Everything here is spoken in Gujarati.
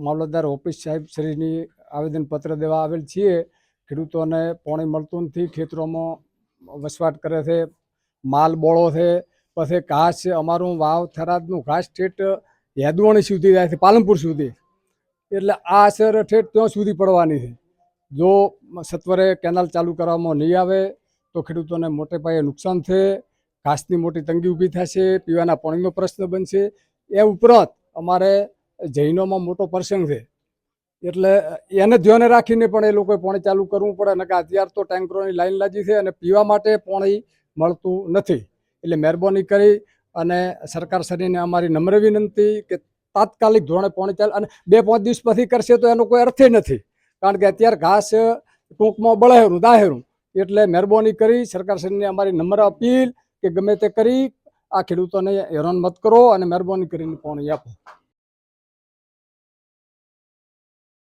મામલતદાર ઓફિસ સાહેબ શ્રીની આવેદનપત્ર દેવા આવેલ છીએ। ખેડૂતોને પાણી મળતું નથી, ખેતરોમાં વસવાટ કરે છે, માલ બોળો છે, પછી ઘાસ છે। અમારું વાવ થરાદનું ઘાસ ઠેઠ યાદવાણી સુધી જાય છે, પાલનપુર સુધી, એટલે આ અસર ઠેઠ ત્યાં સુધી પડવાની છે। જો સત્વરે કેનાલ ચાલુ કરવામાં નહીં આવે તો ખેડૂતોને મોટે પાયે નુકસાન છે, ઘાસની મોટી તંગી ઊભી થશે, પીવાના પાણીનો પ્રશ્ન બનશે। એ ઉપરાંત અમારે જૈનોમાં મોટો પ્રસંગ છે, એટલે એને ધ્યાને રાખીને પણ એ લોકોએ પાણી ચાલુ કરવું પડે, અને કે અત્યારે તો ટેન્કરોની લાઈન લાગી છે અને પીવા માટે પાણી મળતું નથી। એટલે મહેરબાની કરી અને સરકાર શ્રીને અમારી નમ્ર વિનંતી કે તાત્કાલિક ધોરણે પાણી ચાલે, અને 2-5 દિવસ પછી કરશે તો એનો કોઈ અર્થ નથી, કારણ કે અત્યારે ઘાસ ટૂંકમાં બળેરું દાહેરું। એટલે મહેરબાની કરી સરકાર શ્રીને અમારી નમ્ર અપીલ કે ગમે તે કરી આ ખેડૂતોને હેરાન મત કરો અને મહેરબાની કરીને પાણી આપો।